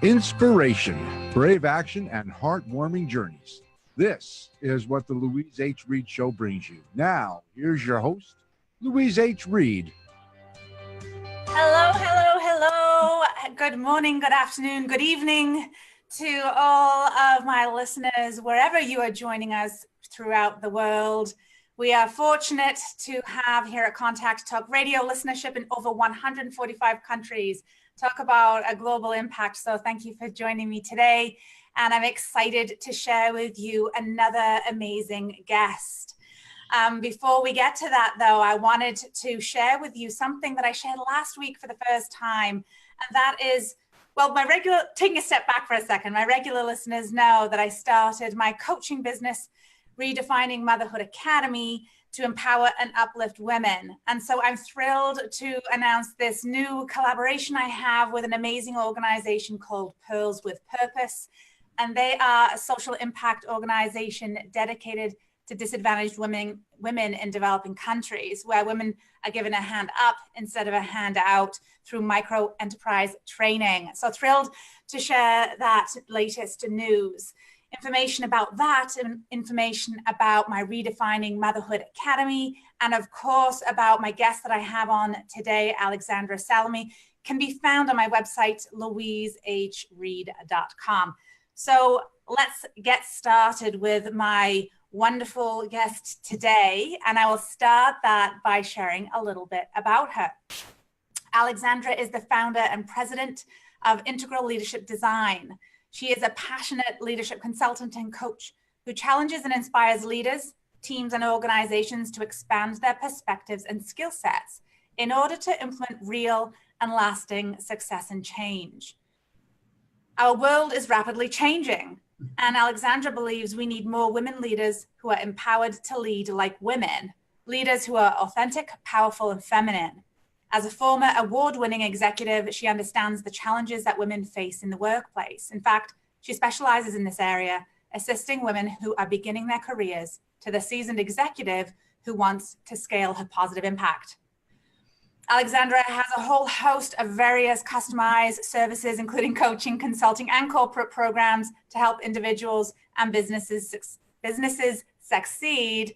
Inspiration, brave action, and heartwarming journeys. This is what the Louise H. Reed Show brings you. Now, here's your host, Louise H. Reed. Hello, hello, hello. Good morning, good afternoon, good evening to all of my listeners, wherever you are joining us throughout the world. We are fortunate to have here at Contact Talk Radio listenership in over 145 countries. Talk about a global impact. So thank you for joining me today. And I'm excited to share with you another amazing guest. Before we get to that, though, I wanted to share with you something that I shared last week for the first time. And that is, well, taking a step back for a second, my regular listeners know that I started my coaching business, Redefining Motherhood Academy, to empower and uplift women. And so I'm thrilled to announce this new collaboration I have with an amazing organization called Pearls with Purpose. And they are a social impact organization dedicated to disadvantaged women in developing countries, where women are given a hand up instead of a hand out through micro enterprise training. So thrilled to share that latest news. Information about that and information about my Redefining Motherhood Academy, and of course about my guest that I have on today, Alexandra Salamis, can be found on my website, louisehreed.com. So let's get started with my wonderful guest today, and I will start that by sharing a little bit about her. Alexandra is the founder and president of Integral Leadership Design. She is a passionate leadership consultant and coach who challenges and inspires leaders, teams, and organizations to expand their perspectives and skill sets in order to implement real and lasting success and change. Our world is rapidly changing, and Alexandra believes we need more women leaders who are empowered to lead like women, leaders who are authentic, powerful, and feminine. As a former award-winning executive, she understands the challenges that women face in the workplace. In fact, she specializes in this area, assisting women who are beginning their careers to the seasoned executive who wants to scale her positive impact. Alexandra has a whole host of various customized services, including coaching, consulting, and corporate programs to help individuals and businesses succeed.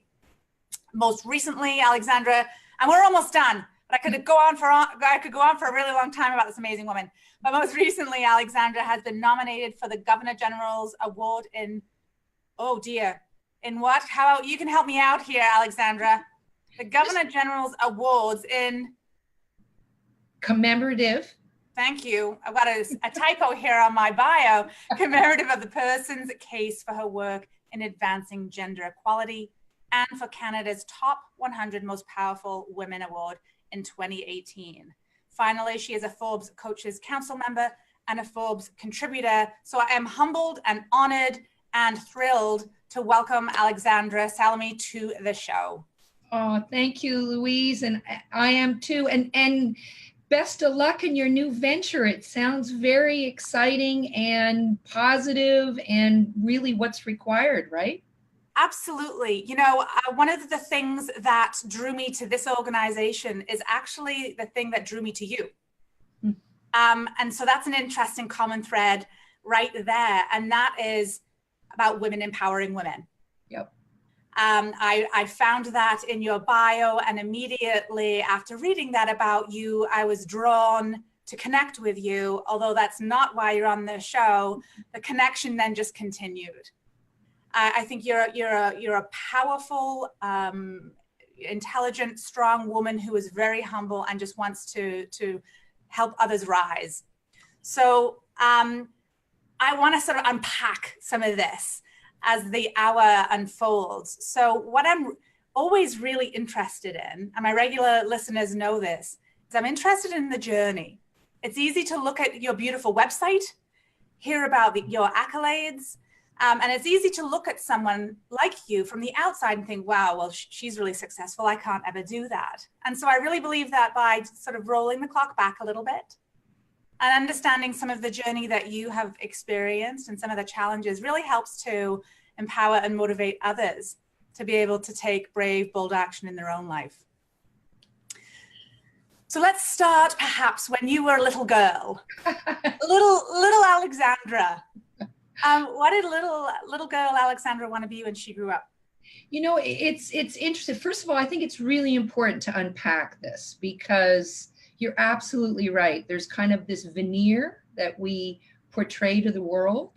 Most recently, Alexandra, and we're almost done, I could go on for a really long time about this amazing woman. But most recently, Alexandra has been nominated for the Governor General's Award in, oh dear, in what? How about you can help me out here, Alexandra? The Governor General's Awards in commemorative. Thank you. I've got a typo here on my bio. Commemorative of the person's case for her work in advancing gender equality, and for Canada's Top 100 Most Powerful Women Award in 2018. Finally, she is a Forbes Coaches Council member and a Forbes contributor. So I am humbled and honored and thrilled to welcome Alexandra Salamis to the show. Oh, thank you, Louise. And I am too. And best of luck in your new venture. It sounds very exciting and positive and really what's required, right? Absolutely. You know, one of the things that drew me to this organization is actually the thing that drew me to you. And so that's an interesting common thread right there. And that is about women empowering women. Yep. I found that in your bio, and immediately after reading that about you, I was drawn to connect with you. Although that's not why you're on the show, the connection then just continued. I think you're a powerful, intelligent, strong woman who is very humble and just wants to help others rise. So I want to sort of unpack some of this as the hour unfolds. So what I'm always really interested in, and my regular listeners know this, is I'm interested in the journey. It's easy to look at your beautiful website, hear about your accolades, and it's easy to look at someone like you from the outside and think, wow, well, she's really successful. I can't ever do that. And so I really believe that by sort of rolling the clock back a little bit and understanding some of the journey that you have experienced and some of the challenges really helps to empower and motivate others to be able to take brave, bold action in their own life. So let's start perhaps when you were a little girl, little Alexandra. What did little girl Alexandra want to be when she grew up? It's interesting. First of all, I think it's really important to unpack this because you're absolutely right. There's kind of this veneer that we portray to the world.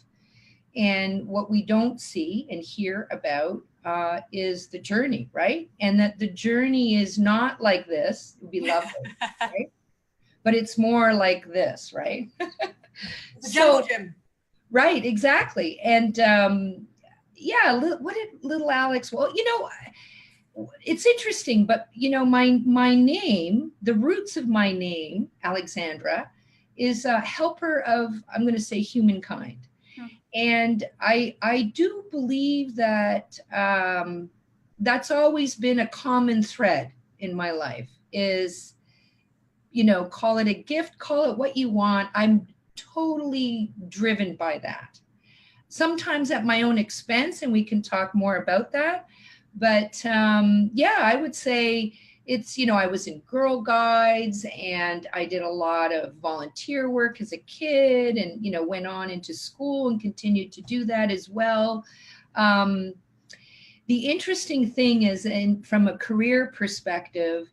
And what we don't see and hear about is the journey, right? And that the journey is not like this. It would be lovely, right? But it's more like this, right? The jungle gym. Right, exactly. And what did little Alex? Well, it's interesting, but my name, the roots of my name, Alexandra, is a helper of, I'm going to say, humankind. And I do believe that that's always been a common thread in my life is, call it a gift, call it what you want. I'm totally driven by that. Sometimes at my own expense, and we can talk more about that. But I would say it's, I was in Girl Guides and I did a lot of volunteer work as a kid and, went on into school and continued to do that as well. The interesting thing is, and from a career perspective,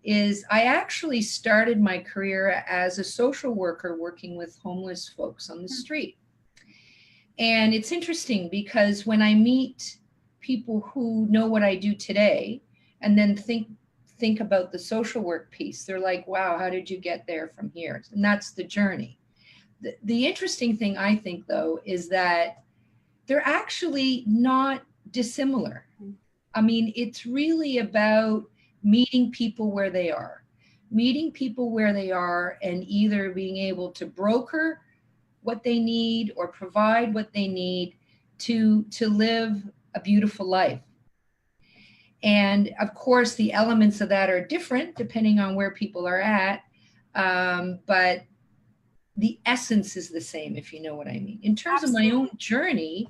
is I actually started my career as a social worker working with homeless folks on the street. And it's interesting because when I meet people who know what I do today and then think about the social work piece, they're like, wow, how did you get there from here? And that's the journey. The interesting thing, I think, though, is that they're actually not dissimilar. I mean, it's really about meeting people where they are, and either being able to broker what they need or provide what they need to live a beautiful life. And of course, the elements of that are different depending on where people are at. But the essence is the same, if you know what I mean. In terms Absolutely. Of my own journey,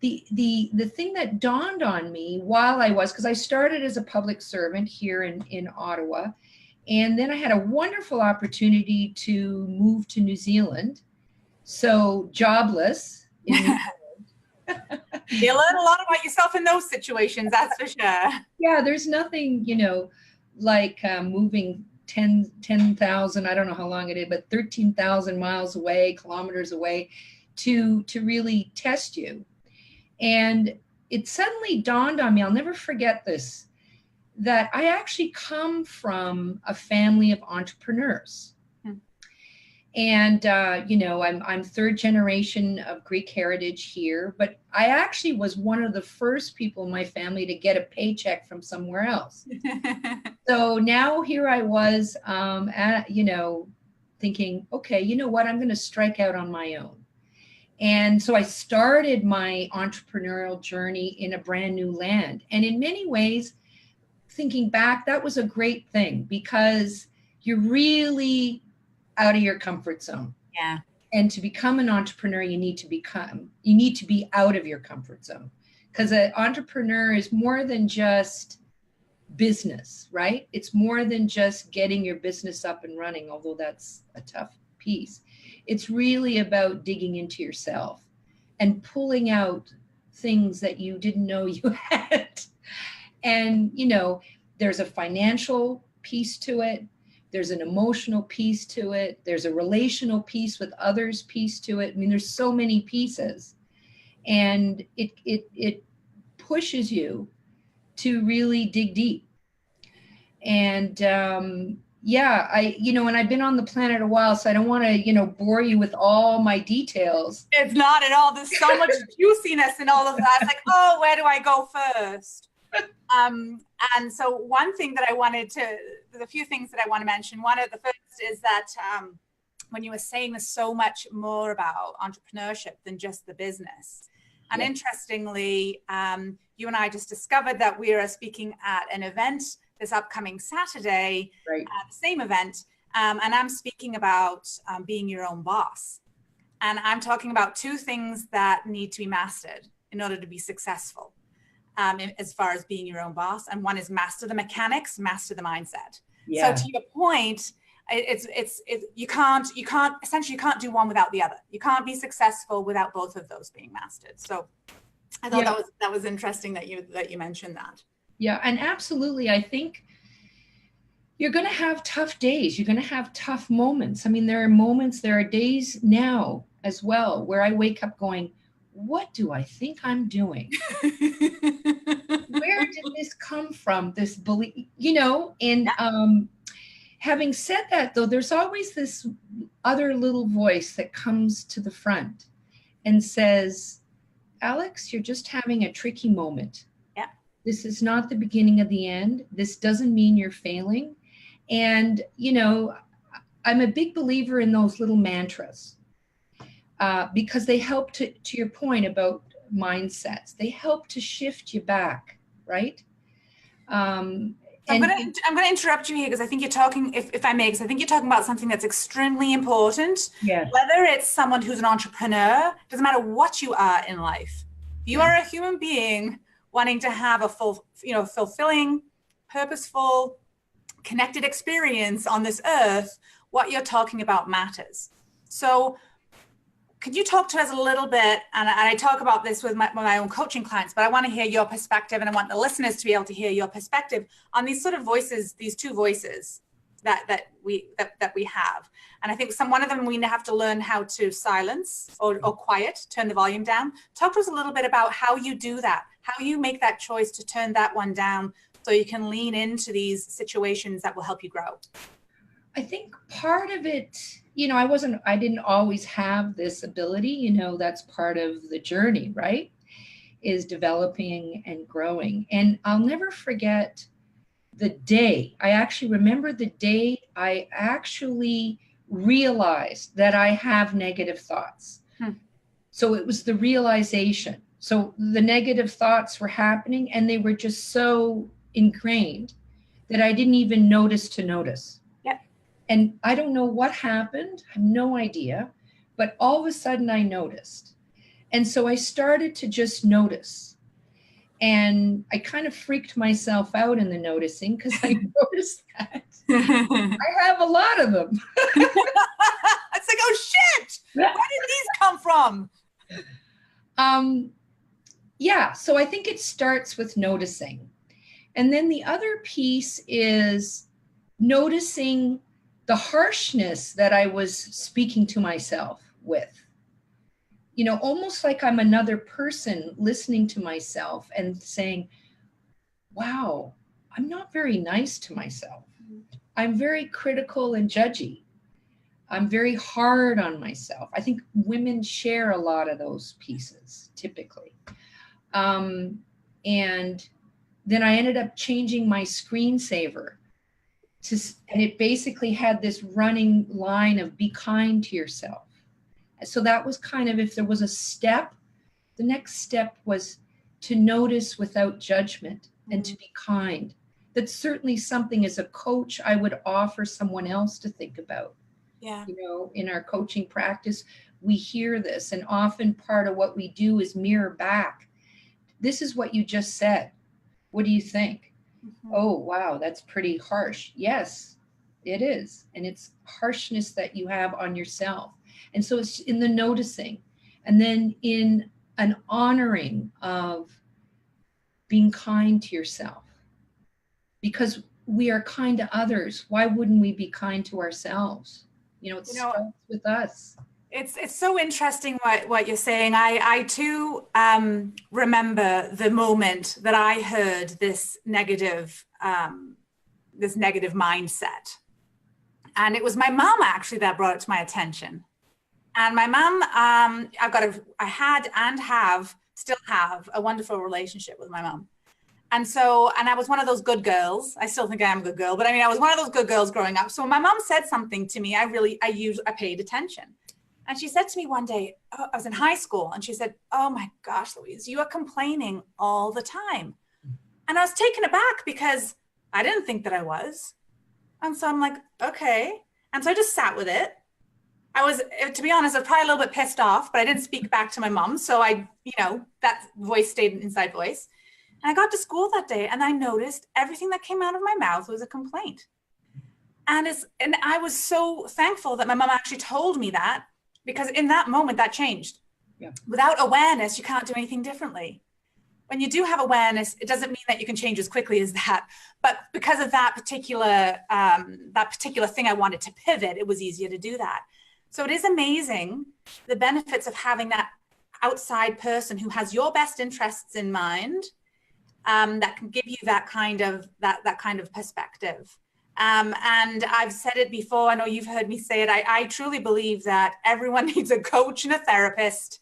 the thing that dawned on me while because I started as a public servant here in Ottawa, and then I had a wonderful opportunity to move to New Zealand. So jobless in New Zealand. You learn a lot about yourself in those situations, that's for sure. Yeah, there's nothing, like moving 10,000, I don't know how long it is, but 13,000 kilometers away to really test you. And it suddenly dawned on me, I'll never forget this, that I actually come from a family of entrepreneurs. And, I'm third generation of Greek heritage here, but I actually was one of the first people in my family to get a paycheck from somewhere else. So now here I was, thinking, okay, you know what, I'm going to strike out on my own. And so I started my entrepreneurial journey in a brand new land. And in many ways, thinking back, that was a great thing because you're really out of your comfort zone. Yeah. And to become an entrepreneur, you need to be out of your comfort zone, because an entrepreneur is more than just business, right? It's more than just getting your business up and running, although that's a tough piece. It's really about digging into yourself and pulling out things that you didn't know you had. And, there's a financial piece to it. There's an emotional piece to it. There's a relational piece with others piece to it. I mean, there's so many pieces, and it pushes you to really dig deep. And and I've been on the planet a while, so I don't want to, bore you with all my details. It's not at all. There's so much juiciness in all of that. It's like, oh, where do I go first? And so one thing that the few things that I want to mention, one of the first is that when you were saying there's so much more about entrepreneurship than just the business. And interestingly, you and I just discovered that we are speaking at an event this upcoming Saturday, right. The same event. And I'm speaking about being your own boss. And I'm talking about two things that need to be mastered in order to be successful. as far as being your own boss. And one is master the mechanics, master the mindset. Yeah. So to your point, you can't do one without the other. You can't be successful without both of those being mastered. So I thought that was interesting that you mentioned that. Yeah, and absolutely. I think you're going to have tough days. You're going to have tough moments. I mean, there are days now as well where I wake up going, what do I think I'm doing? Where did this come from? This belief, and having said that, though, there's always this other little voice that comes to the front and says, Alex, you're just having a tricky moment. Yeah. This is not the beginning of the end. This doesn't mean you're failing. And, I'm a big believer in those little mantras because they help to your point about mindsets. They help to shift you back, right? I'm going to interrupt you here because I think you're talking, if I may, because I think you're talking about something that's extremely important. Yes. Whether it's someone who's an entrepreneur, doesn't matter what you are in life. You are a human being wanting to have a fulfilling, purposeful, connected experience on this earth. What you're talking about matters. So could you talk to us a little bit, and I talk about this with my own coaching clients, but I want to hear your perspective, and I want the listeners to be able to hear your perspective on these sort of voices, these two voices that we have. And I think one of them we have to learn how to silence or quiet, turn the volume down. Talk to us a little bit about how you do that, how you make that choice to turn that one down so you can lean into these situations that will help you grow. I think part of it, I didn't always have this ability, that's part of the journey, right? Is developing and growing. And I'll never forget the day. I actually remember the day I actually realized that I have negative thoughts. So it was the realization. So the negative thoughts were happening and they were just so ingrained that I didn't even notice to notice. And I don't know what happened. I have no idea. But all of a sudden I noticed. And so I started to just notice. And I kind of freaked myself out in the noticing because I noticed that I have a lot of them. It's like, oh shit, where did these come from? So I think it starts with noticing. And then the other piece is noticing the harshness that I was speaking to myself with, almost like I'm another person listening to myself and saying, wow, I'm not very nice to myself. I'm very critical and judgy. I'm very hard on myself. I think women share a lot of those pieces typically. And then I ended up changing my screensaver. And it basically had this running line of be kind to yourself. So that was kind of, if there was a step, the next step was to notice without judgment and to be kind. That's certainly something as a coach I would offer someone else to think about. Yeah. In our coaching practice, we hear this, and often part of what we do is mirror back. This is what you just said. What do you think? Oh, wow, that's pretty harsh. Yes, it is. And it's harshness that you have on yourself. And so it's in the noticing, and then in an honoring of being kind to yourself. Because we are kind to others. Why wouldn't we be kind to ourselves? It starts with us. It's so interesting what you're saying. I too remember the moment that I heard this negative mindset, and it was my mom actually that brought it to my attention. And my mom, still have a wonderful relationship with my mom. And I was one of those good girls. I still think I am a good girl, but I was one of those good girls growing up. So when my mom said something to me, I paid attention. And she said to me one day, I was in high school, and she said, oh my gosh, Louise, you are complaining all the time. And I was taken aback because I didn't think that I was. And so I'm like, okay. And so I just sat with it. To be honest, I was probably a little bit pissed off, but I didn't speak back to my mom. So that voice stayed an inside voice. And I got to school that day and I noticed everything that came out of my mouth was a complaint. And I was so thankful that my mom actually told me that, because in that moment that changed. Yeah. Without awareness, you can't do anything differently. When you do have awareness, it doesn't mean that you can change as quickly as that. But because of that particular thing I wanted to pivot, it was easier to do that. So it is amazing the benefits of having that outside person who has your best interests in mind, that can give you that kind of perspective. And I've said it before, I know you've heard me say it, I truly believe that everyone needs a coach and a therapist,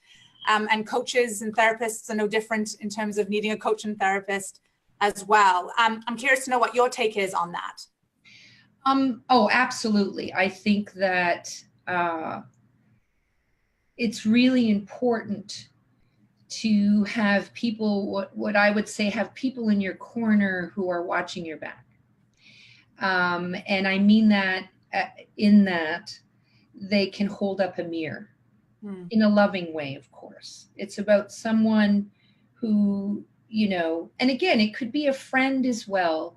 and coaches and therapists are no different in terms of needing a coach and therapist as well. I'm curious to know what your take is on that. Oh, absolutely. I think that it's really important to have people, what I would say, have people in your corner who are watching your back. And I mean that in that they can hold up a mirror in a loving way, of course. It's about someone who, and again, it could be a friend as well.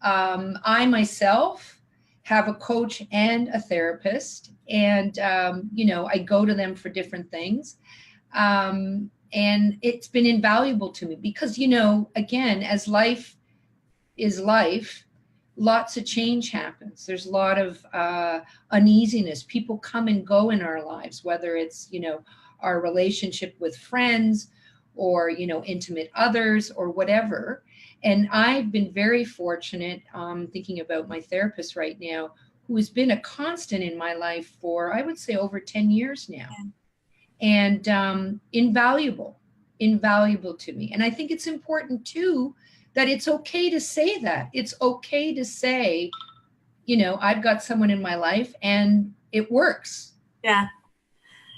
I myself have a coach and a therapist, and, I go to them for different things. And it's been invaluable to me because, again, as life is life, lots of change happens. There's a lot of uneasiness. People come and go in our lives, whether it's, our relationship with friends or, intimate others or whatever. And I've been very fortunate, thinking about my therapist right now, who has been a constant in my life for, I would say, over 10 years now. Yeah. And invaluable to me. And I think it's important too, that it's okay to say that. It's okay to say, I've got someone in my life and it works. Yeah.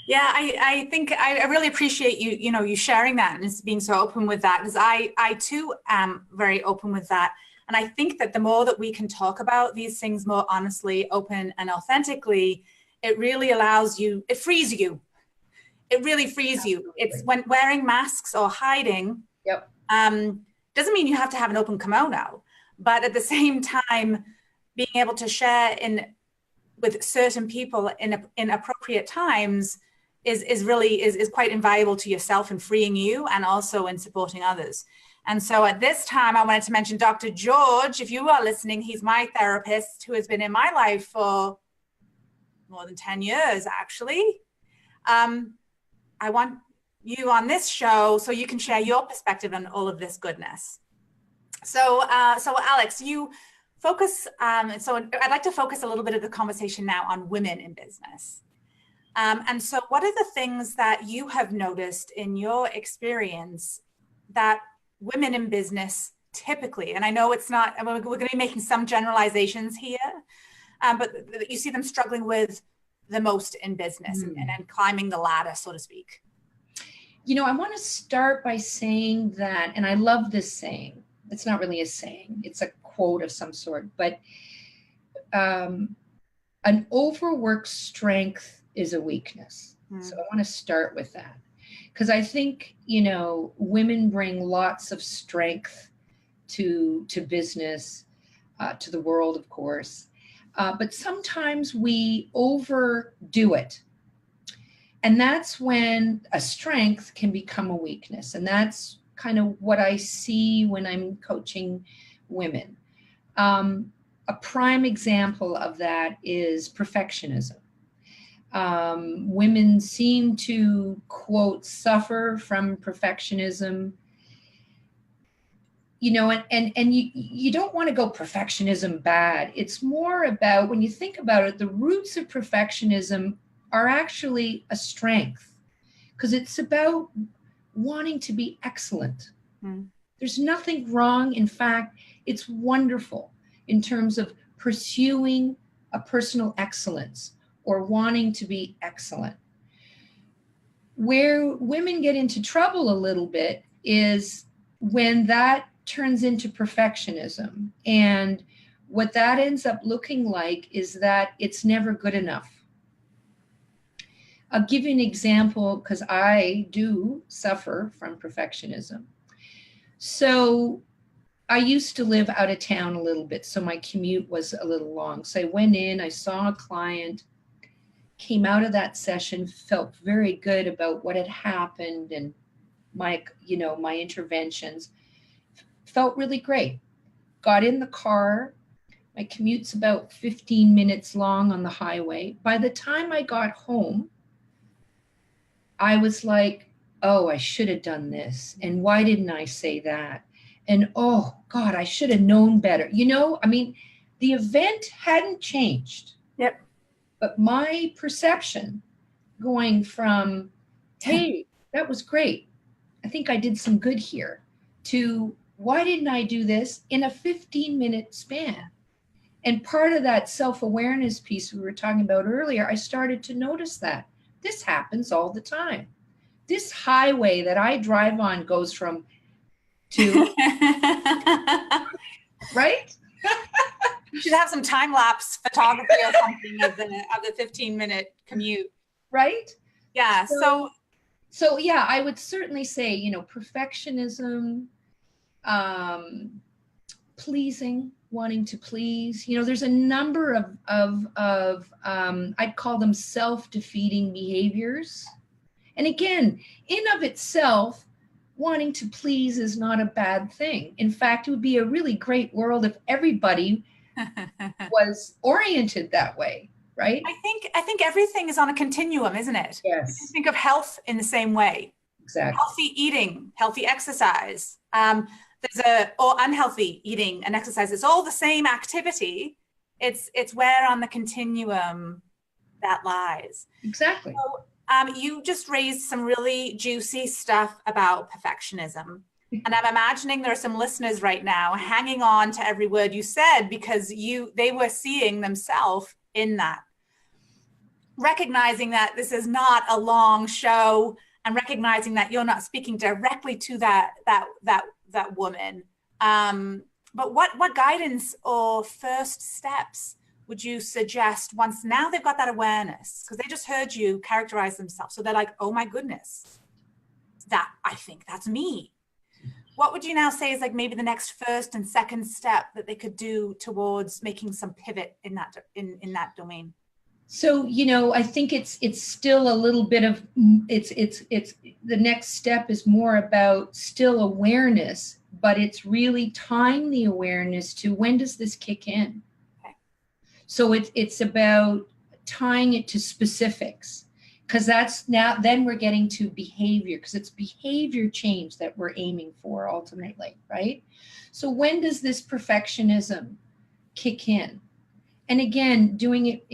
Yeah, I think I really appreciate you sharing that and being so open with that, because I too am very open with that. And I think that the more that we can talk about these things more honestly, open and authentically, it really allows you, it frees you. It really frees you. It's when wearing masks or hiding, yep. Doesn't mean you have to have an open kimono, but at the same time, being able to share with certain people in appropriate times is really quite invaluable to yourself and freeing you, and also in supporting others. And so at this time, I wanted to mention Dr. George. If you are listening, he's my therapist who has been in my life for more than 10 years, actually. I want you on this show so you can share your perspective on all of this goodness. So Alex, you focus, so I'd like to focus a little bit of the conversation now on women in business. And so what are the things that you have noticed in your experience that women in business typically, and I know it's not, we're going to be making some generalizations here, but you see them struggling with the most in business and climbing the ladder, so to speak? I want to start by saying that, and I love this saying. It's not really a saying, it's a quote of some sort, but an overworked strength is a weakness. So I want to start with that, because I think, women bring lots of strength to business, to the world, of course. But sometimes we overdo it. And that's when a strength can become a weakness. And that's kind of what I see when I'm coaching women. A prime example of that is perfectionism. Women seem to, quote, suffer from perfectionism. And you don't want to go perfectionism bad. It's more about, when you think about it, the roots of perfectionism are actually a strength, because it's about wanting to be excellent. There's nothing wrong. In fact, it's wonderful in terms of pursuing a personal excellence or wanting to be excellent. Where women get into trouble a little bit is when that turns into perfectionism. And what that ends up looking like is that it's never good enough. I'll give you an example, because I do suffer from perfectionism. So I used to live out of town a little bit, so my commute was a little long. So I went in, I saw a client, came out of that session, felt very good about what had happened and my interventions. Felt really great. Got in the car. My commute's about 15 minutes long on the highway. By the time I got home, I was like, oh, I should have done this. And why didn't I say that? And oh, God, I should have known better. The event hadn't changed. Yep. But my perception going from, hey, that was great, I think I did some good here, to why didn't I do this in a 15-minute span? And part of that self-awareness piece we were talking about earlier, I started to notice that this happens all the time. This highway that I drive on goes from to, right? You should have some time-lapse photography or something of the 15-minute commute. Right? Yeah. So yeah, I would certainly say, perfectionism, pleasing, wanting to please. There's a number of I'd call them self-defeating behaviors. And again, in of itself, wanting to please is not a bad thing. In fact, it would be a really great world if everybody was oriented that way, right? I think everything is on a continuum, isn't it? Yes. You think of health in the same way. Exactly. Healthy eating, healthy exercise. Or unhealthy eating and exercise. It's all the same activity. It's where on the continuum that lies. Exactly. So, you just raised some really juicy stuff about perfectionism. And I'm imagining there are some listeners right now hanging on to every word you said because they were seeing themselves in that. Recognizing that this is not a long show and recognizing that you're not speaking directly to that woman. But what guidance or first steps would you suggest once now they've got that awareness? Because they just heard you characterize themselves. So they're like, oh my goodness, I think that's me. What would you now say is like maybe the next first and second step that they could do towards making some pivot in that domain? So, I think it's still a little bit of, it's the next step is more about still awareness, but it's really tying the awareness to when does this kick in? Okay. So it's about tying it to specifics, because then we're getting to behavior, because it's behavior change that we're aiming for ultimately, right? So when does this perfectionism kick in? And again, doing it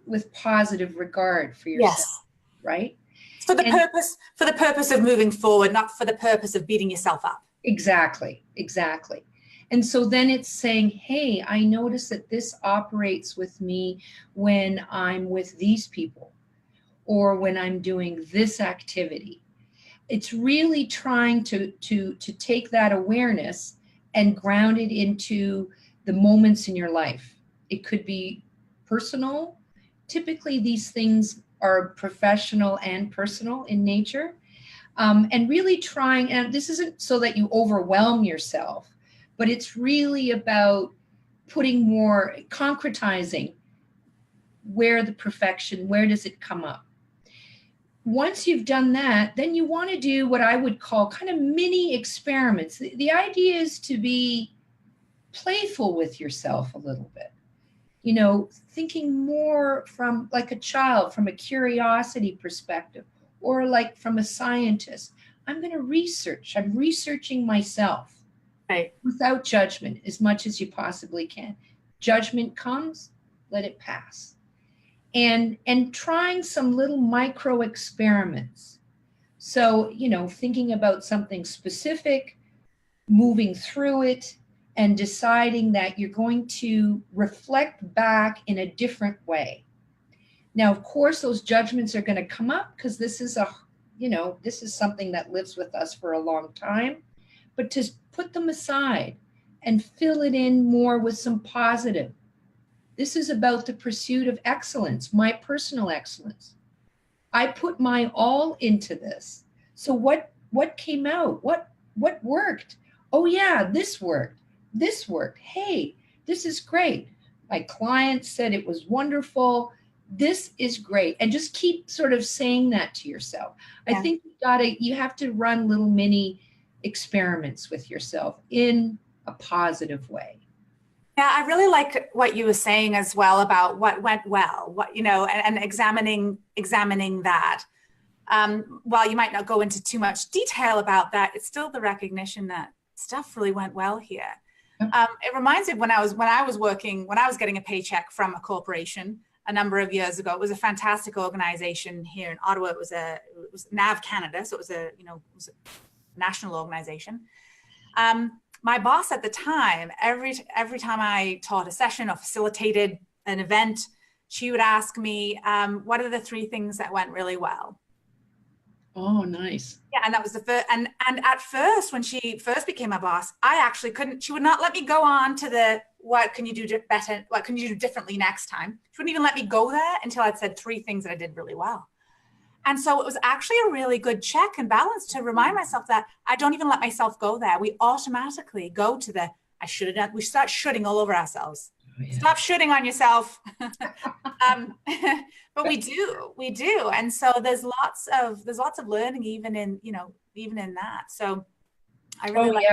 with positive regard for yourself, yes. Right? For the purpose of moving forward, not for the purpose of beating yourself up. Exactly. And so then it's saying, hey, I notice that this operates with me when I'm with these people or when I'm doing this activity. It's really trying to take that awareness and ground it into the moments in your life. It could be personal. Typically, these things are professional and personal in nature. And really trying, and this isn't so that you overwhelm yourself, but it's really about putting more, concretizing where does it come up? Once you've done that, then you want to do what I would call kind of mini experiments. The idea is to be playful with yourself a little bit. Thinking more from like a child, from a curiosity perspective, or like from a scientist. I'm researching myself, right, without judgment as much as you possibly can. Judgment comes, let it pass. And trying some little micro experiments. So, thinking about something specific, moving through it, and deciding that you're going to reflect back in a different way. Now, of course, those judgments are going to come up because this is something that lives with us for a long time, but to put them aside and fill it in more with some positive. This is about the pursuit of excellence, my personal excellence. I put my all into this. So what came out? What worked? oh yeah, this worked. This worked. Hey, this is great. My client said it was wonderful. This is great. And just keep sort of saying that to yourself. I think you have to run little mini experiments with yourself in a positive way. Yeah, I really like what you were saying as well about what went well, what, and examining that. While you might not go into too much detail about that, it's still the recognition that stuff really went well here. It reminds me of when I was getting a paycheck from a corporation a number of years ago. It was a fantastic organization here in Ottawa. It was NAV Canada, so it was a national organization. My boss at the time, every time I taught a session or facilitated an event, she would ask me, what are the 3 things that went really well? Oh, nice. Yeah, and that was the first. And at first, when she first became my boss, I actually couldn't. She would not let me go on to the what can you do better? What can you do differently next time? She wouldn't even let me go there until I'd said 3 things that I did really well. And so it was actually a really good check and balance to remind myself that I don't even let myself go there. We automatically go to the I should have done. We start shooting all over ourselves. Oh, yeah. Stop shooting on yourself. But we do. And so there's lots of learning even in that. So I really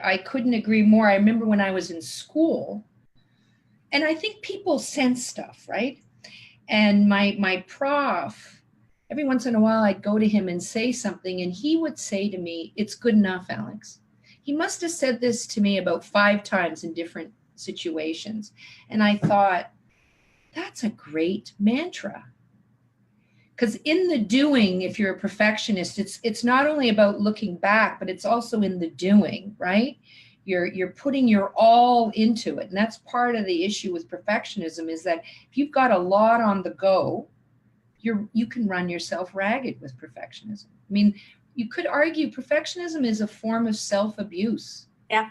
I couldn't agree more. I remember when I was in school, and I think people sense stuff, right? And my prof, every once in a while I'd go to him and say something, and he would say to me, "It's good enough, Alex." He must have said this to me about 5 times in different situations. And I thought, that's a great mantra. Because in the doing, if you're a perfectionist, it's not only about looking back, but it's also in the doing, right? You're putting your all into it. And that's part of the issue with perfectionism, is that if you've got a lot on the go, you can run yourself ragged with perfectionism. I mean, you could argue perfectionism is a form of self-abuse. Yeah.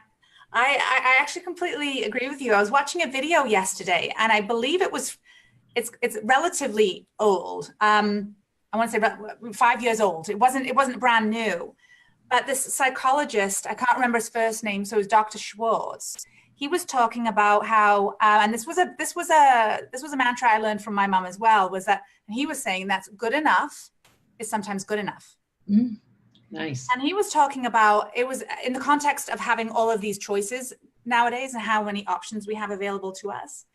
I actually completely agree with you. I was watching a video yesterday, and I believe it's relatively old. I want to say about 5 years old. It wasn't brand new, but this psychologist, I can't remember his first name, so it was Dr. Schwartz. He was talking about how, and this was a mantra I learned from my mom as well, was that, and he was saying that good enough is sometimes good enough. Mm. Nice. And he was talking about, it was in the context of having all of these choices nowadays and how many options we have available to us.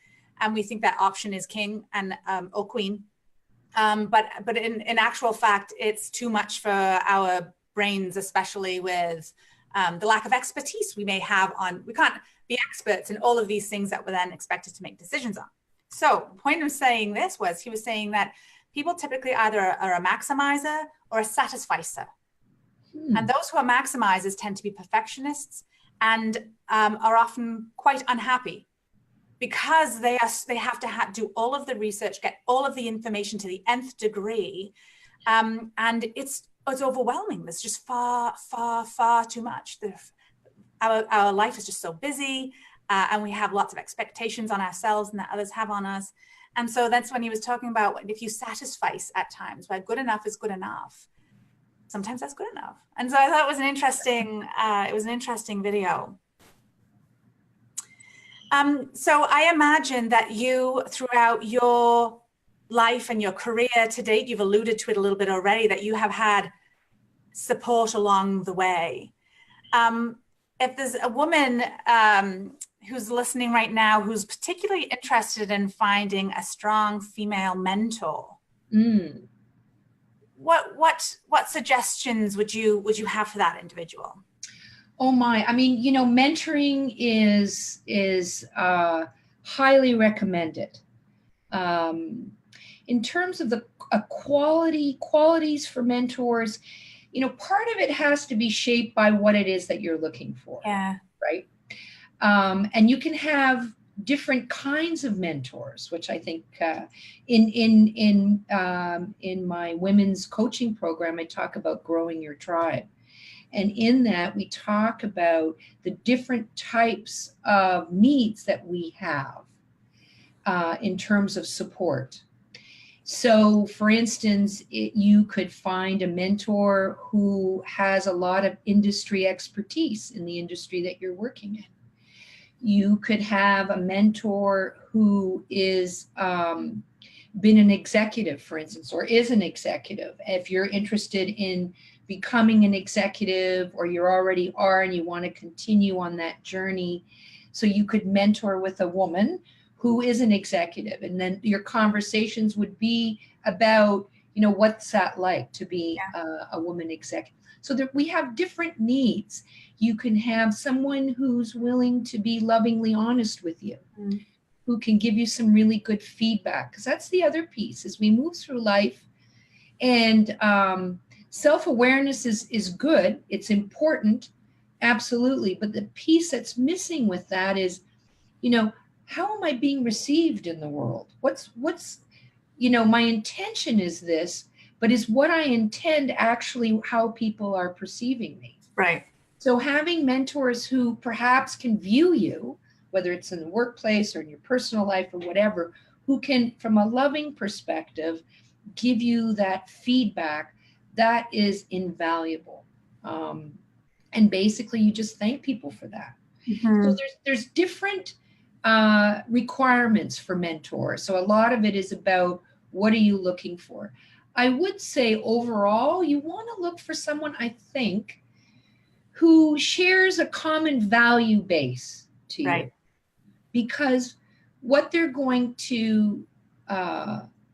And we think that option is king and or queen. But in actual fact, it's too much for our brains, especially with the lack of expertise we may have on, we can't be experts in all of these things that we're then expected to make decisions on. So the point of saying this was, he was saying that people typically either are a maximizer or a satisficer. And those who are maximizers tend to be perfectionists and are often quite unhappy because they have to do all of the research, get all of the information to the nth degree, and it's overwhelming. There's just far, far, far too much. Our life is just so busy, and we have lots of expectations on ourselves and that others have on us. And so that's when he was talking about if you satisfy at times, where good enough is good enough. Sometimes that's good enough. And so I thought it was an interesting video. So I imagine that you, throughout your life and your career to date, you've alluded to it a little bit already, that you have had support along the way. If there's a woman who's listening right now, who's particularly interested in finding a strong female mentor, what suggestions would you have for that individual? Oh my, I mean, mentoring is highly recommended. In terms of the qualities for mentors, part of it has to be shaped by what it is that you're looking for. Yeah. Right. And you can have different kinds of mentors, which I think in my women's coaching program, I talk about growing your tribe. And in that, we talk about the different types of needs that we have in terms of support. So, for instance, you could find a mentor who has a lot of industry expertise in the industry that you're working in. You could have a mentor who is been an executive, for instance, or is an executive. If you're interested in becoming an executive, or you already are and you want to continue on that journey, so you could mentor with a woman who is an executive, and then your conversations would be about, what's that like to be a woman executive. So that we have different needs. You can have someone who's willing to be lovingly honest with you, who can give you some really good feedback, because that's the other piece as we move through life. And self-awareness is good. It's important, absolutely. But the piece that's missing with that is, how am I being received in the world? What's my intention is this, but is what I intend actually how people are perceiving me? Right. So having mentors who perhaps can view you, whether it's in the workplace or in your personal life or whatever, who can, from a loving perspective, give you that feedback, that is invaluable. And basically you just thank people for that. Mm-hmm. So there's different requirements for mentors. So a lot of it is about, what are you looking for? I would say overall, you want to look for someone, I think, who shares a common value base to you. Because what they're going to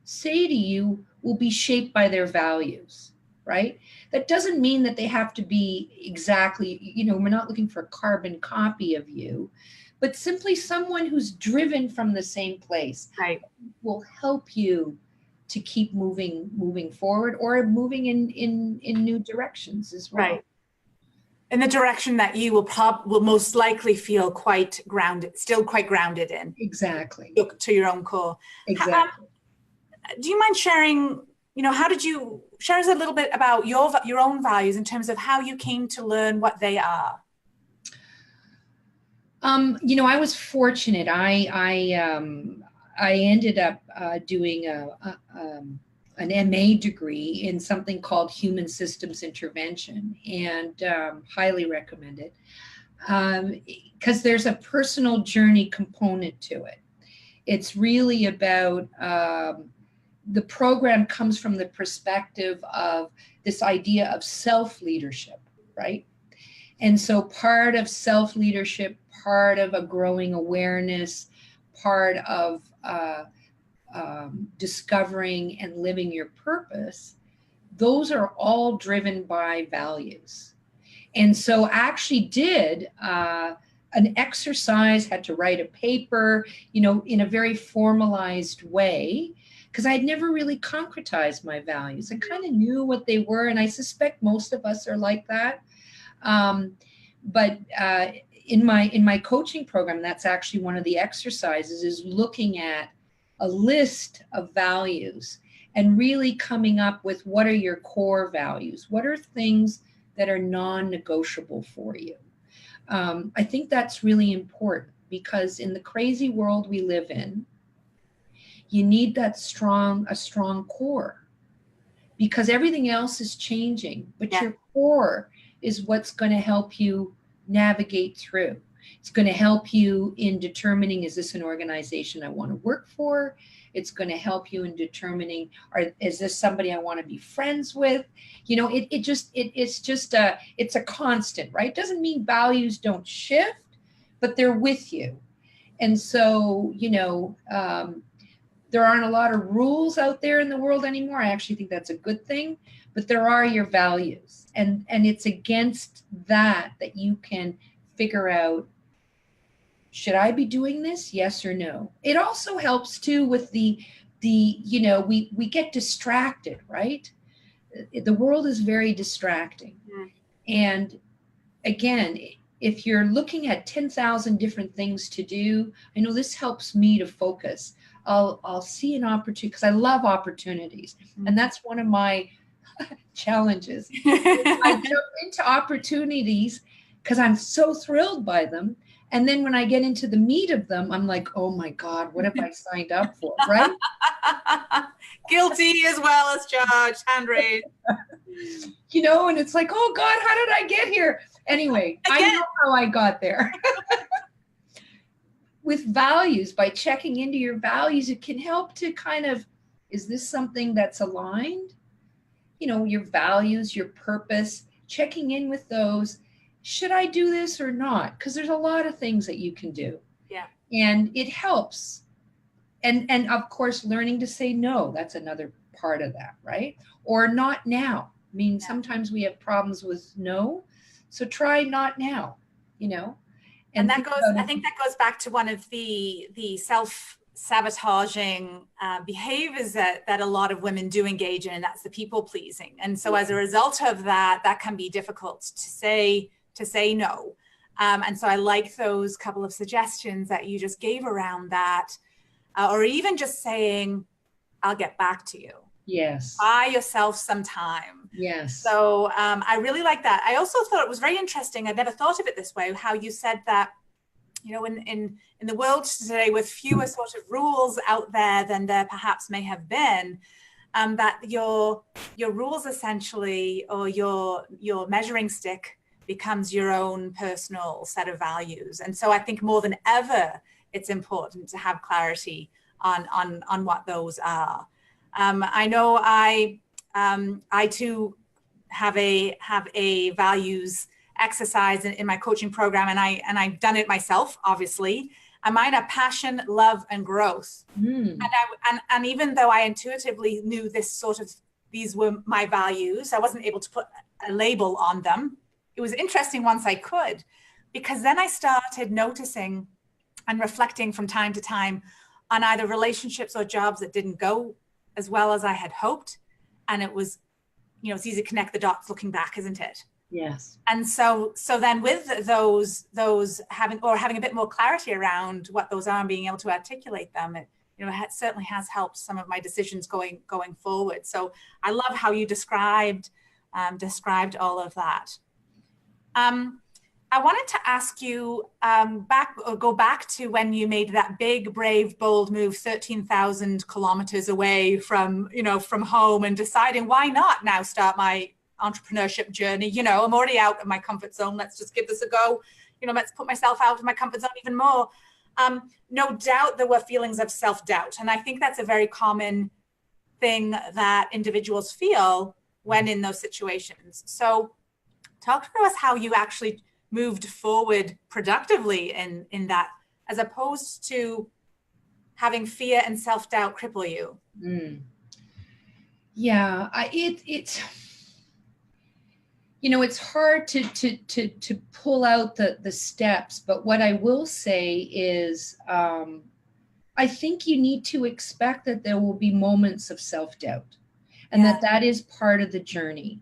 say to you will be shaped by their values, right? That doesn't mean that they have to be exactly, we're not looking for a carbon copy of you, but simply someone who's driven from the same place, right, will help you to keep moving forward, or moving in new directions as well. Right. In the direction that you will most likely feel quite grounded in. Exactly. To your own core. Exactly. Do you mind sharing, how did you share us a little bit about your own values in terms of how you came to learn what they are? I was fortunate. I ended up doing an MA degree in something called Human Systems Intervention, and highly recommend it, because there's a personal journey component to it. It's really about, the program comes from the perspective of this idea of self-leadership, right? And so part of self-leadership, part of a growing awareness, part of discovering and living your purpose, those are all driven by values. And so I actually did an exercise, had to write a paper, in a very formalized way, because I had never really concretized my values. I kind of knew what they were, and I suspect most of us are like that. But in my coaching program, that's actually one of the exercises, is looking at a list of values and really coming up with, what are your core values? What are things that are non-negotiable for you? I think that's really important, because in the crazy world we live in, you need a strong core, because everything else is changing, but your core is what's going to help you navigate through. It's going to help you in determining, is this an organization I want to work for? It's going to help you in determining, is this somebody I want to be friends with? It's a constant, right? It doesn't mean values don't shift, but they're with you. And so, there aren't a lot of rules out there in the world anymore. I actually think that's a good thing, but there are your values, and it's against that you can figure out, should I be doing this? Yes or no. It also helps too with we get distracted, right? The world is very distracting. Mm. And again, if you're looking at 10,000 different things to do, I know this helps me to focus. I'll see an opportunity, because I love opportunities. Mm. And that's one of my challenges. I jump into opportunities because I'm so thrilled by them. And then when I get into the meat of them, I'm like, oh my God, what have I signed up for, right? Guilty as well as charged, hand raised. You know, and it's like, oh God, how did I get here? Anyway, I know how I got there. With values, by checking into your values, it can help to kind of, is this something that's aligned? You know, your values, your purpose, checking in with those. Should I do this or not? Because there's a lot of things that you can do. Yeah. And it helps. And of course, learning to say no, that's another part of that, right? Or not now. I mean, sometimes we have problems with no. So try not now, you know. And that goes, I think that goes back to one of the self-sabotaging behaviors that a lot of women do engage in, and that's the people pleasing. And so as a result of that, that can be difficult to say no. And so I like those couple of suggestions that you just gave around that, or even just saying, I'll get back to you. Yes. Buy yourself some time. Yes. So I really like that. I also thought it was very interesting. I'd never thought of it this way, how you said that, you know, in the world today with fewer sort of rules out there than there perhaps may have been, that your rules essentially, or your measuring stick becomes your own personal set of values. And so I think more than ever, it's important to have clarity on what those are. I know I too have a values exercise in my coaching program, and I've done it myself, obviously. And mine are passion, love, and growth. And even though I intuitively knew these were my values, I wasn't able to put a label on them. It was interesting once I could, because then I started noticing and reflecting from time to time on either relationships or jobs that didn't go as well as I had hoped. And it was, you know, it's easy to connect the dots looking back, isn't it? Yes. And so then with those having a bit more clarity around what those are and being able to articulate them, it, you know, it certainly has helped some of my decisions going forward. So I love how you described all of that. I wanted to ask you go back to when you made that big, brave, bold move, 13,000 kilometers away from home, and deciding, why not now start my entrepreneurship journey? You know, I'm already out of my comfort zone. Let's just give this a go. You know, let's put myself out of my comfort zone even more. No doubt there were feelings of self-doubt. And I think that's a very common thing that individuals feel when in those situations. So talk to us how you actually moved forward productively in that, as opposed to having fear and self-doubt cripple you. Yeah, it's you know, it's hard to pull out the steps, but what I will say is I think you need to expect that there will be moments of self-doubt, and that is part of the journey.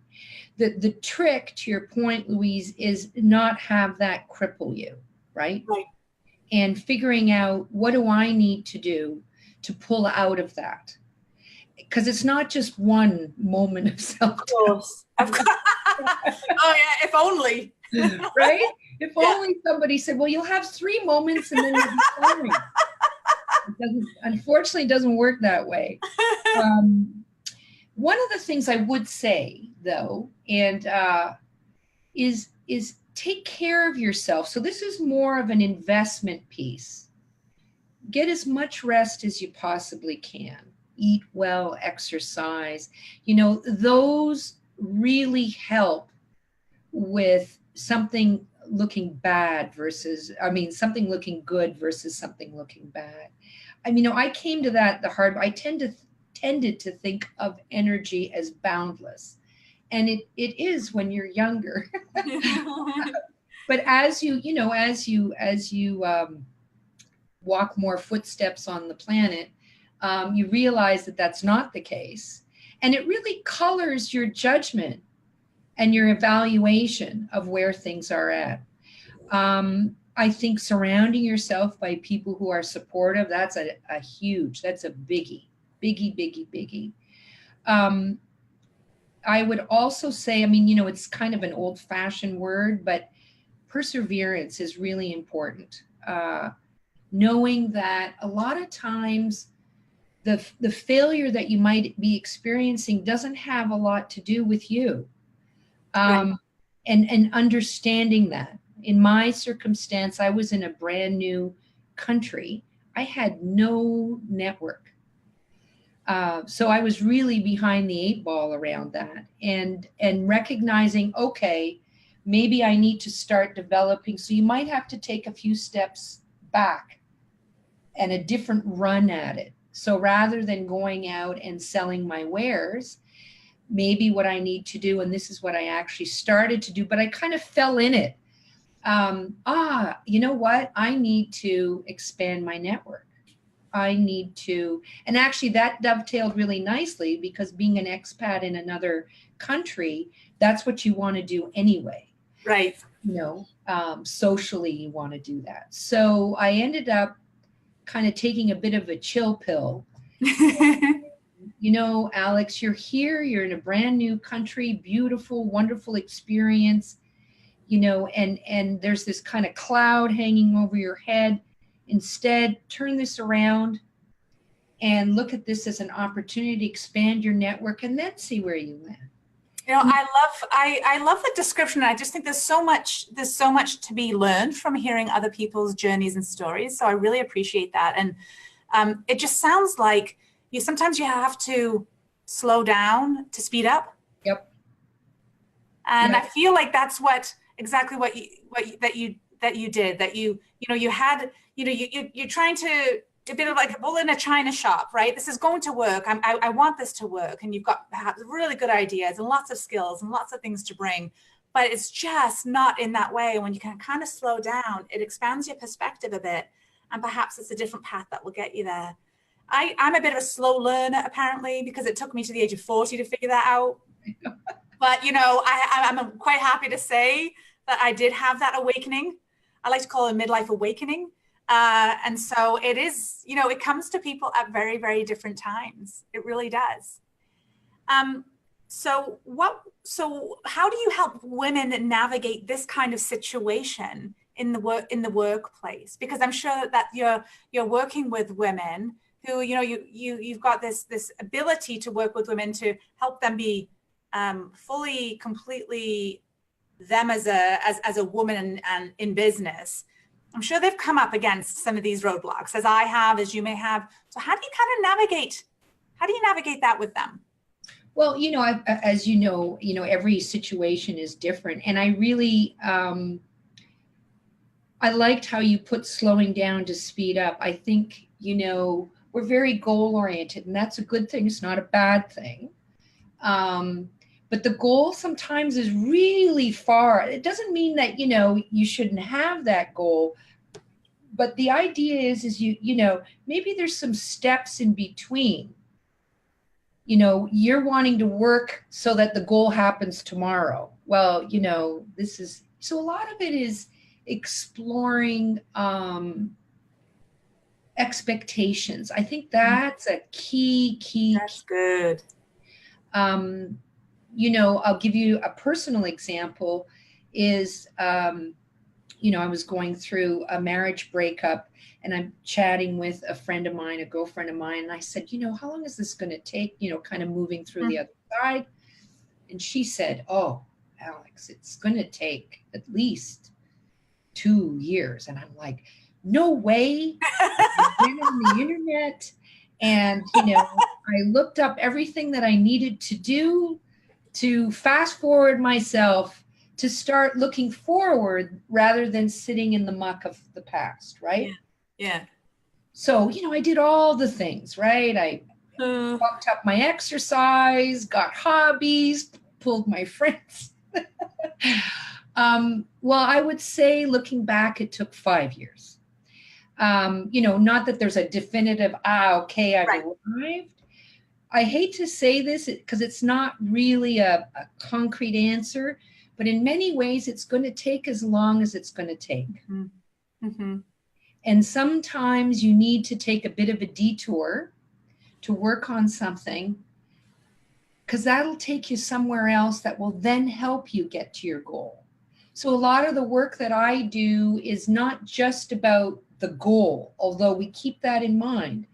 The trick, to your point, Louise, is not have that cripple you, right? Right. And figuring out, what do I need to do to pull out of that? Because it's not just one moment of self-doubt. Of course. Oh yeah, if only. Right? If only somebody said, well, you'll have 3 moments and then you'll be fine. Unfortunately, it doesn't work that way. One of the things I would say, though, and is take care of yourself. So this is more of an investment piece. Get as much rest as you possibly can. Eat well, exercise. You know, those really help with something looking bad something looking good versus something looking bad. I mean, I came to that the hard way. I tended to think of energy as boundless, and it is when you're younger. But as you walk more footsteps on the planet, you realize that that's not the case, and it really colors your judgment and your evaluation of where things are at. I think surrounding yourself by people who are supportive, that's a biggie. I would also say, I mean, you know, it's kind of an old-fashioned word, but perseverance is really important. Knowing that a lot of times the failure that you might be experiencing doesn't have a lot to do with you. Right. And understanding that. In my circumstance, I was in a brand new country. I had no network. So I was really behind the 8 ball around that, and recognizing, okay, maybe I need to start developing. So you might have to take a few steps back and a different run at it. So rather than going out and selling my wares, maybe what I need to do, and this is what I actually started to do, but I kind of fell in it. You know what? I need to expand my network. I need to, and actually that dovetailed really nicely, because being an expat in another country, that's what you want to do anyway. Right. Socially you want to do that. So I ended up kind of taking a bit of a chill pill. Alex, you're here, you're in a brand new country, beautiful, wonderful experience, and there's this kind of cloud hanging over your head. Instead, turn this around and look at this as an opportunity to expand your network, and then see where you land. I love the description. I just think there's so much to be learned from hearing other people's journeys and stories. So I really appreciate that. And it just sounds like sometimes you have to slow down to speed up. Yep. And I feel like that's exactly what you did. That you're trying to, a bit of like a bull in a china shop, right? This is going to work. I want this to work. And you've got perhaps really good ideas and lots of skills and lots of things to bring, but it's just not in that way. When you can kind of slow down, it expands your perspective a bit. And perhaps it's a different path that will get you there. I'm a bit of a slow learner, apparently, because it took me to the age of 40 to figure that out. But, I'm quite happy to say that I did have that awakening. I like to call it a midlife awakening. And so it is, it comes to people at very, very different times. It really does. So how do you help women navigate this kind of situation in the workplace? Because I'm sure that you're working with women who, you've got this ability to work with women to help them be fully, completely them as a woman and in business. I'm sure they've come up against some of these roadblocks, as I have, as you may have. So how do you navigate that with them? Well, as you know, every situation is different. And I really, I liked how you put slowing down to speed up. I think, we're very goal oriented, and that's a good thing. It's not a bad thing. But the goal sometimes is really far. It doesn't mean that, you shouldn't have that goal. But the idea is maybe there's some steps in between. You're wanting to work so that the goal happens tomorrow. Well, so a lot of it is exploring expectations. I think that's a key. That's good. I'll give you a personal example is, I was going through a marriage breakup, and I'm chatting with a friend of mine, a girlfriend of mine. And I said, how long is this going to take, kind of moving through the other side? And she said, oh, Alex, it's going to take at least 2 years. And I'm like, no way. I've been on the internet, and, I looked up everything that I needed to do to fast forward myself to start looking forward rather than sitting in the muck of the past, right? Yeah. So, I did all the things, right? I bumped up my exercise, got hobbies, pulled my friends. Well, I would say looking back, it took 5 years. Not that there's a definitive, okay, I've arrived. I hate to say this because it's not really a concrete answer, but in many ways, it's going to take as long as it's going to take. Mm-hmm. And sometimes you need to take a bit of a detour to work on something, because that'll take you somewhere else that will then help you get to your goal. So a lot of the work that I do is not just about the goal, although we keep that in mind.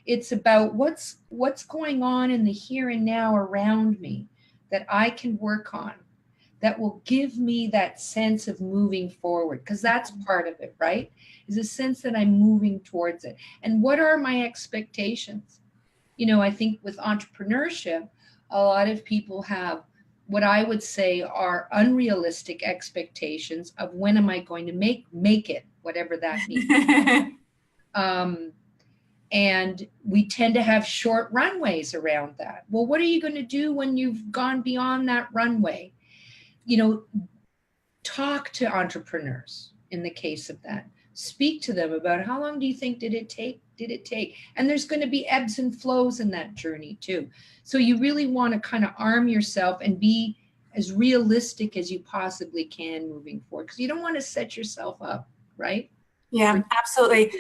It's about what's going on in the here and now around me that I can work on, that will give me that sense of moving forward, because that's part of it, right? Is a sense that I'm moving towards it. And what are my expectations? I think with entrepreneurship, a lot of people have what I would say are unrealistic expectations of when am I going to make it, whatever that means. And we tend to have short runways around that. Well, what are you going to do when you've gone beyond that runway? Talk to entrepreneurs in the case of that. Speak to them about how long do you think did it take? And there's going to be ebbs and flows in that journey too. So you really want to kind of arm yourself and be as realistic as you possibly can moving forward, because you don't want to set yourself up, right? Yeah, absolutely.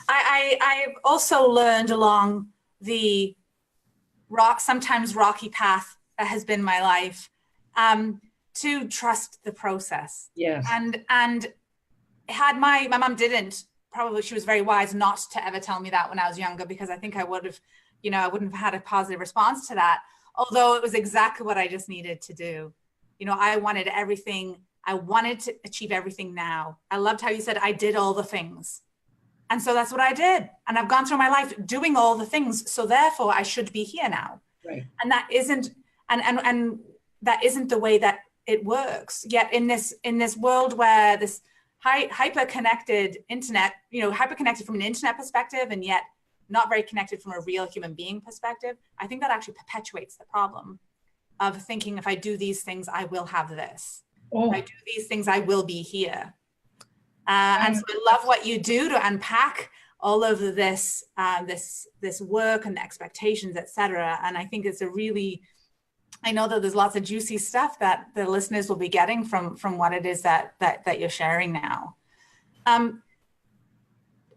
I've also learned along the sometimes rocky path that has been my life, to trust the process. Yes. And had my mom didn't, probably she was very wise not to ever tell me that when I was younger, because I think I would have, I wouldn't have had a positive response to that. Although it was exactly what I just needed to do. I wanted everything. I wanted to achieve everything now. I loved how you said I did all the things. And so that's what I did. And I've gone through my life doing all the things. So therefore I should be here now. Right. And that isn't, and that isn't the way that it works. Yet in this world where this hyper-connected internet, hyper-connected from an internet perspective, and yet not very connected from a real human being perspective, I think that actually perpetuates the problem of thinking if I do these things, I will have this. Oh. If I do these things, I will be here. And so I love what you do to unpack all of this, this work and the expectations, et cetera. And I think it's I know that there's lots of juicy stuff that the listeners will be getting from what it is that you're sharing now. I'm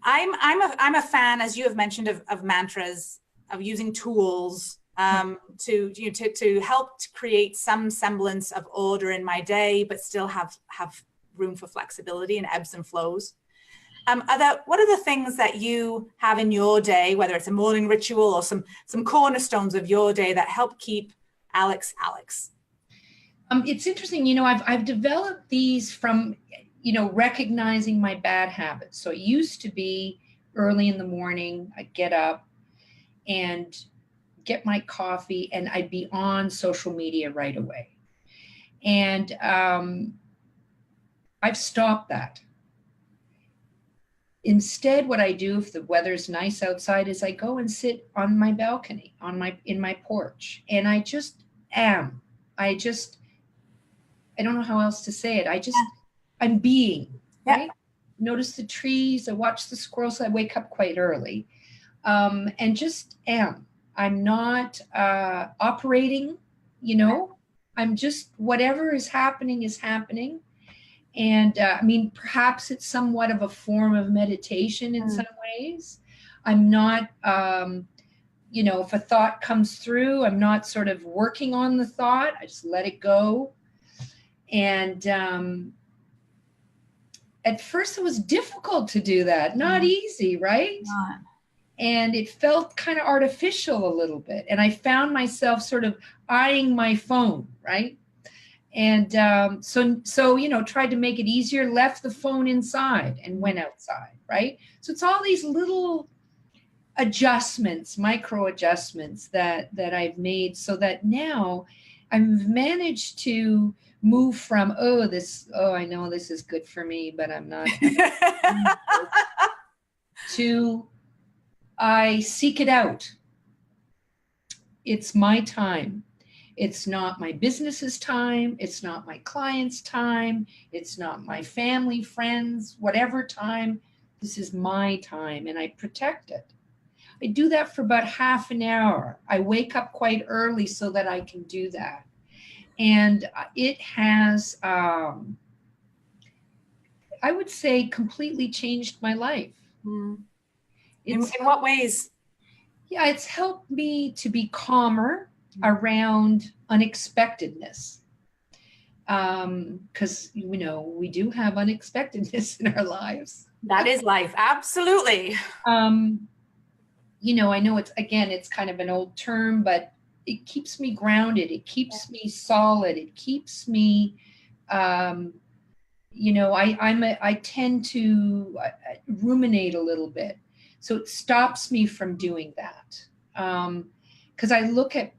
a fan, as you have mentioned, of mantras, of using tools to help to create some semblance of order in my day, but still have room for flexibility and ebbs and flows. What are the things that you have in your day, whether it's a morning ritual or some cornerstones of your day that help keep Alex? It's interesting, I've developed these from, recognizing my bad habits. So it used to be early in the morning, I'd get up and get my coffee and I'd be on social media right away. And I've stopped that. Instead, what I do if the weather's nice outside is I go and sit on my balcony, in my porch, and I just am. I don't know how else to say it. I'm being, right? Notice the trees, I watch the squirrels. I wake up quite early, and just am. I'm not operating, I'm just, whatever is happening. And perhaps it's somewhat of a form of meditation in some ways. I'm not, if a thought comes through, I'm not sort of working on the thought. I just let it go. And at first it was difficult to do that. Not easy, right? Not. And it felt kind of artificial a little bit. And I found myself sort of eyeing my phone, right? And so tried to make it easier, left the phone inside and went outside, right? So it's all these little adjustments, micro adjustments that I've made so that now I've managed to move from, I know this is good for me, but I'm not, to I seek it out. It's my time. It's not my business's time. It's not my client's time. It's not my family, friends, whatever time. This is my time, and I protect it. I do that for about half an hour. I wake up quite early so that I can do that. And it has, I would say, completely changed my life. In what ways? Yeah, it's helped me to be calmer around unexpectedness. because, we do have unexpectedness in our lives. That is life. Absolutely. I know it's kind of an old term, but it keeps me grounded. It keeps me solid. It keeps me, I tend to ruminate a little bit. So it stops me from doing that. Because I look at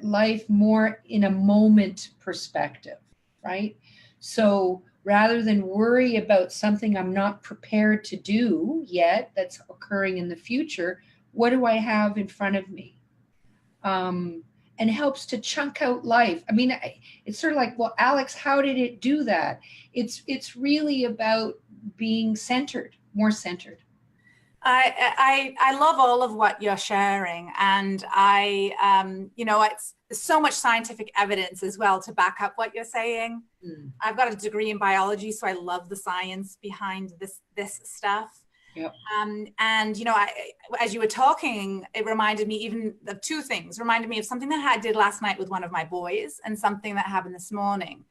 life more in a moment perspective, right? So rather than worry about something I'm not prepared to do yet that's occurring in the future, what do I have in front of me? And it helps to chunk out life. I mean, it's sort of like, well, Alex, how did it do that? It's really about being centered, more centered. I love all of what you're sharing, and there's so much scientific evidence as well to back up what you're saying. I've got a degree in biology, so I love the science behind this stuff. Yep. And as you were talking, it reminded me even of two things. It reminded me of something that I did last night with one of my boys, and something that happened this morning.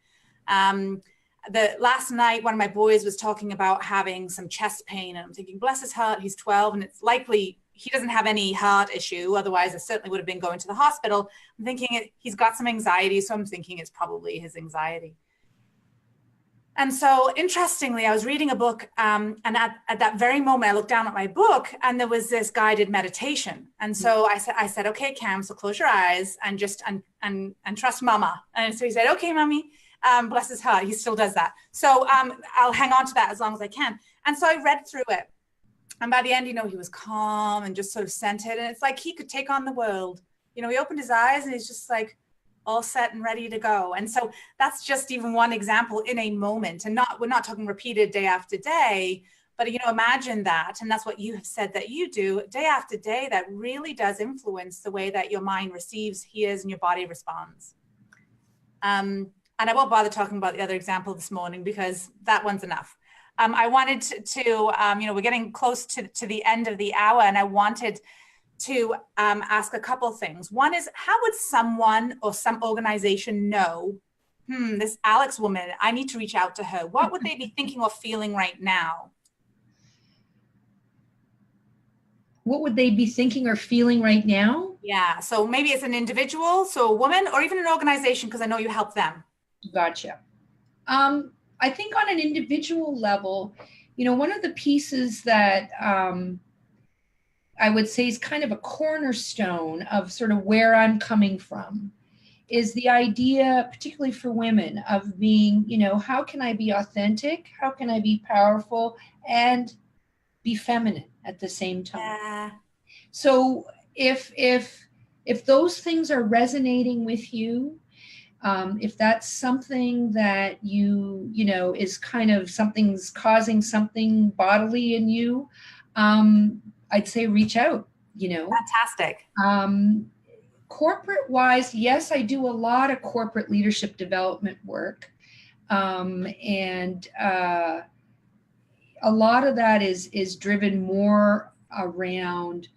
Last night, one of my boys was talking about having some chest pain, and I'm thinking, bless his heart, he's 12, and it's likely he doesn't have any heart issue. Otherwise, I certainly would have been going to the hospital. I'm thinking he's got some anxiety, so I'm thinking it's probably his anxiety. And so, interestingly, I was reading a book, and at that very moment, I looked down at my book, and there was this guided meditation. And so I said, okay, Cam, so close your eyes and just and trust Mama. And so he said, okay, Mommy. Bless his heart, he still does that. So I'll hang on to that as long as I can. And so I read through it. And by the end, he was calm and just sort of centered. And it's like he could take on the world. He opened his eyes and he's just like all set and ready to go. And so that's just even one example in a moment. And we're not talking repeated day after day, but imagine that. And that's what you have said that you do day after day. That really does influence the way that your mind receives, hears, and your body responds. And I won't bother talking about the other example this morning because that one's enough. I wanted to we're getting close to the end of the hour, and I wanted to ask a couple things. One is, how would someone or some organization know, this Alex woman, I need to reach out to her? What would they be thinking or feeling right now? What would they be thinking or feeling right now? Yeah, so maybe it's an individual, so a woman, or even an organization, because I know you help them. Gotcha. I think on an individual level, one of the pieces that I would say is kind of a cornerstone of sort of where I'm coming from is the idea, particularly for women, of being, how can I be authentic? How can I be powerful and be feminine at the same time? Yeah. So if those things are resonating with you, if that's something that is kind of something's causing something bodily in you, I'd say reach out, Fantastic. Corporate wise, yes, I do a lot of corporate leadership development work. And a lot of that is driven more around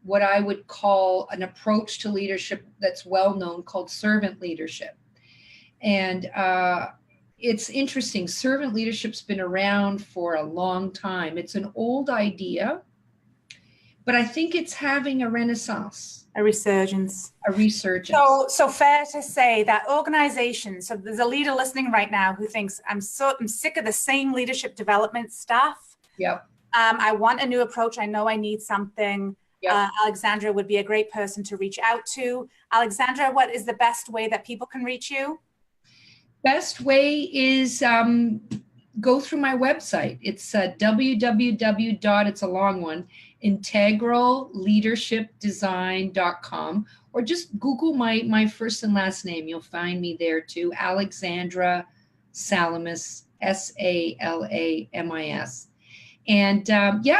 what I would call an approach to leadership that's well known, called servant leadership. And it's interesting. Servant leadership's been around for a long time. It's an old idea, but I think it's having a renaissance. A resurgence. So fair to say that organizations, so there's a leader listening right now who thinks, I'm sick of the same leadership development stuff. Yep. I want a new approach. I know I need something. Yep. Alexandra would be a great person to reach out to. Alexandra, what is the best way that people can reach you? Best way is go through my website. It's www. It's a long one, integralleadershipdesign.com, or just Google my first and last name. You'll find me there too. Alexandra Salamis, Salamis. And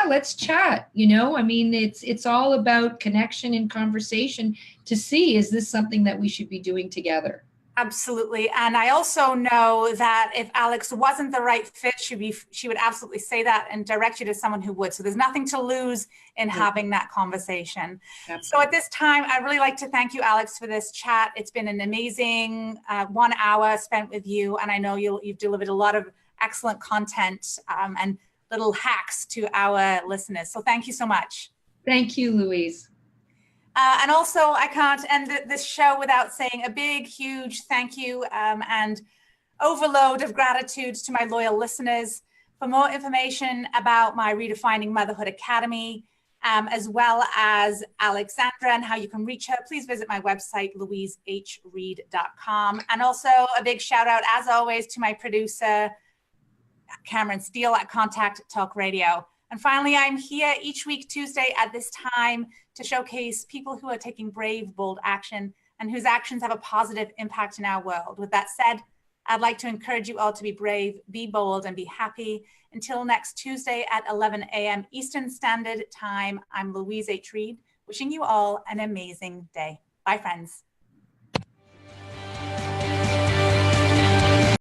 let's chat. It's all about connection and conversation to see, is this something that we should be doing together? Absolutely. And I also know that if Alex wasn't the right fit, she would absolutely say that and direct you to someone who would. So there's nothing to lose in having that conversation. Absolutely. So at this time, I'd really like to thank you, Alex, for this chat. It's been an amazing 1 hour spent with you. And I know you've delivered a lot of excellent content and little hacks to our listeners. So thank you so much. Thank you, Louise. And also, I can't end this show without saying a big, huge thank you and overload of gratitude to my loyal listeners. For more information about my Redefining Motherhood Academy, as well as Alexandra and how you can reach her, please visit my website, louisehreed.com. And also a big shout out, as always, to my producer, Cameron Steele at Contact Talk Radio. And finally, I'm here each week, Tuesday at this time, to showcase people who are taking brave, bold action and whose actions have a positive impact in our world. With that said, I'd like to encourage you all to be brave, be bold, and be happy. Until next Tuesday at 11 a.m. Eastern Standard Time, I'm Louise H. Reed, wishing you all an amazing day. Bye, friends.